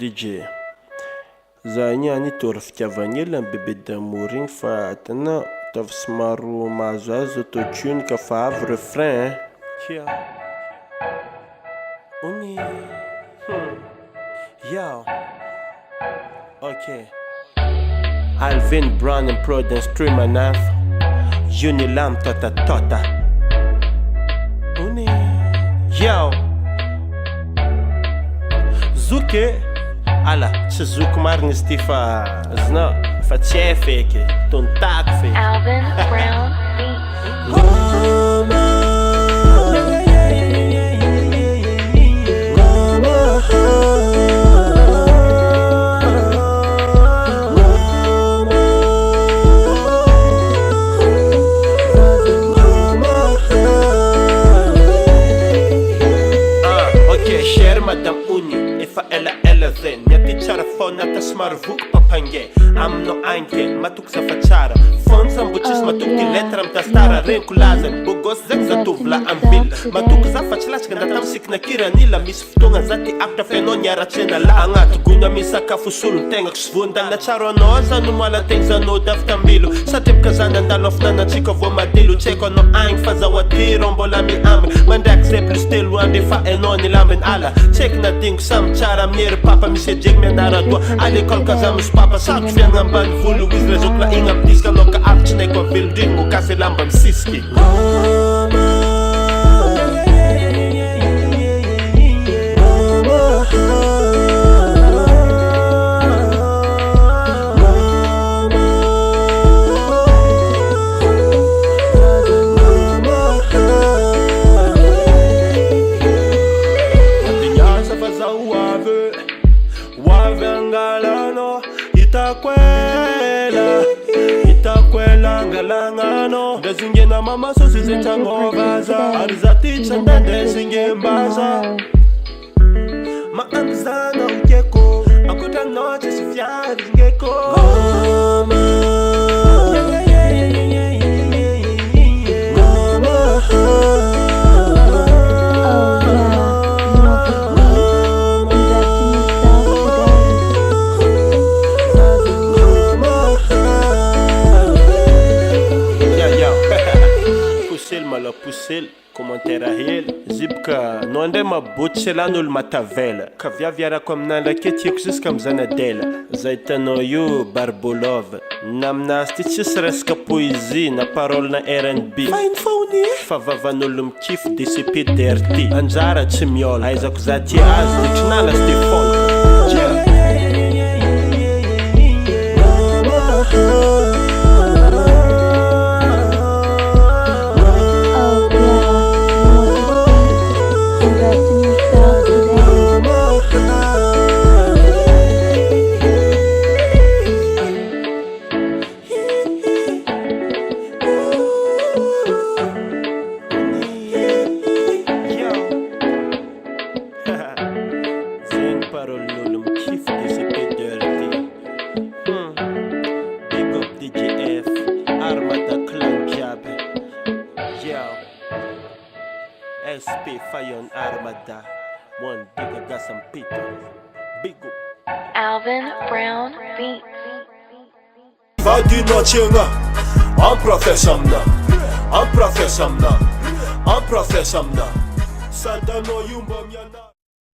DJ. Za niany tory fitiavagna hely amin'ny bébé d'amour igny fa tena tavy somaro mahazo azy autotune ka fa avy refrain. Kia. Ony. Yo. Okay. Alvin Brown and Prudence Stream enough. Unilam tota tota. Ony. Yo. Zuke. Ala, tsy zoky marigny izy ty fa zna fa tsy hay feky, tontako feky. Alvin Brown Beats. Ok, cher Madame Uni, efa ela zen Nyati tsara fao nata somary voky papange Aminao anke, matoky zafa tsara Fony sambotsisy matoky ty letra mitastara Renko lazany, bogos zegny za tovla ambila Matoky za fa tsy latsaka nda tamsikina kiranila Misy fotoagna za ty apitra fenao niaratsena la Agnaty gona misy sakafo solony tegnako sy voandalina tsaro anao Zano mala tegny zanao davy tambilo Satria zany andalo afinanatsika vo madilo Tseko anao agny fa zaho atyro mbola miambiny Mandraiky zay plus telo andro efa enao nilambiny ala Tseky nadingo samy tsara amin'ery papa misy ejegny mianara-doa À l'école ka za misy papa sarotry fiaigna ambany volo Izy le zokla igny ampidiska anao ka avy tsy naiko avelondrigny Mo kasy lamba misisiky Wavengalano itakwela ngalangano Dezinge na mama sosi zintangovaza Arizaticha ndende zinge mbaza Maangzana ukeko Akuta noche sifiari zingeko Mala pusel, commentaire a hely Zibka, no andray maboty sy alan'olo matavela Ka viaviarako amin'ala ake tiako ziska am'zanadela Zay hitanao io Barbolov Na aminazy ty tsisy resaka poésie na parole na R&B Fa iny faony Fa vavan'olo mikify DCP DRT Anjara tsy miola Aizako za ty azy ditrinala sy ty folk SP Fayon Armada One big I got some people Big up Alvin Brown Beats. Vadi nocinga Am profesamna Am profesamna Am profesamna Sada no yumba miana